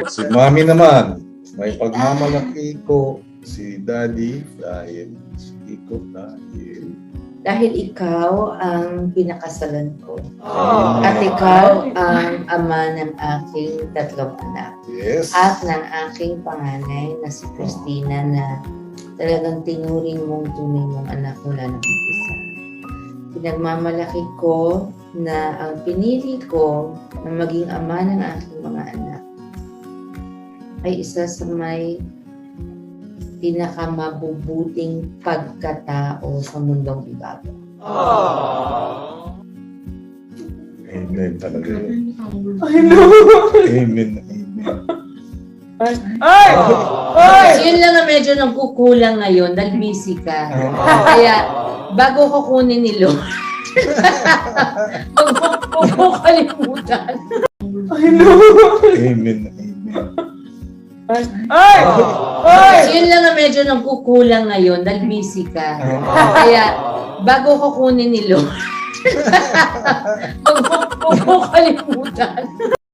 Si Mami naman, may pagmamalaki ko si Daddy dahil si Iko Dahil ikaw ang pinakasalan ko. At ikaw ang ama ng aking tatlong anak. Yes. At ng aking panganay na si Christina na talagang tinuring mong tunay mong anak mula ng umpisa. Pinagmamalaki ko na ang pinili ko na maging ama ng aking mga anak ay isa sa may pinakamabubuting pagkatao sa mundong ibabaw. Amen talaga yun. I know. Amen. Amen. Ay! Kasi yun lang na medyo nagkukulang ngayon dahil busy ka. Kaya bago ko kunin ni Lord, huwag mo kalimutan. I know. Amen. Amen. Ay! Kasi yun lang na medyo nagkukulang ngayon dahil busy ka. Kaya bago ko kunin ni Lord, huwag mo kalimutan.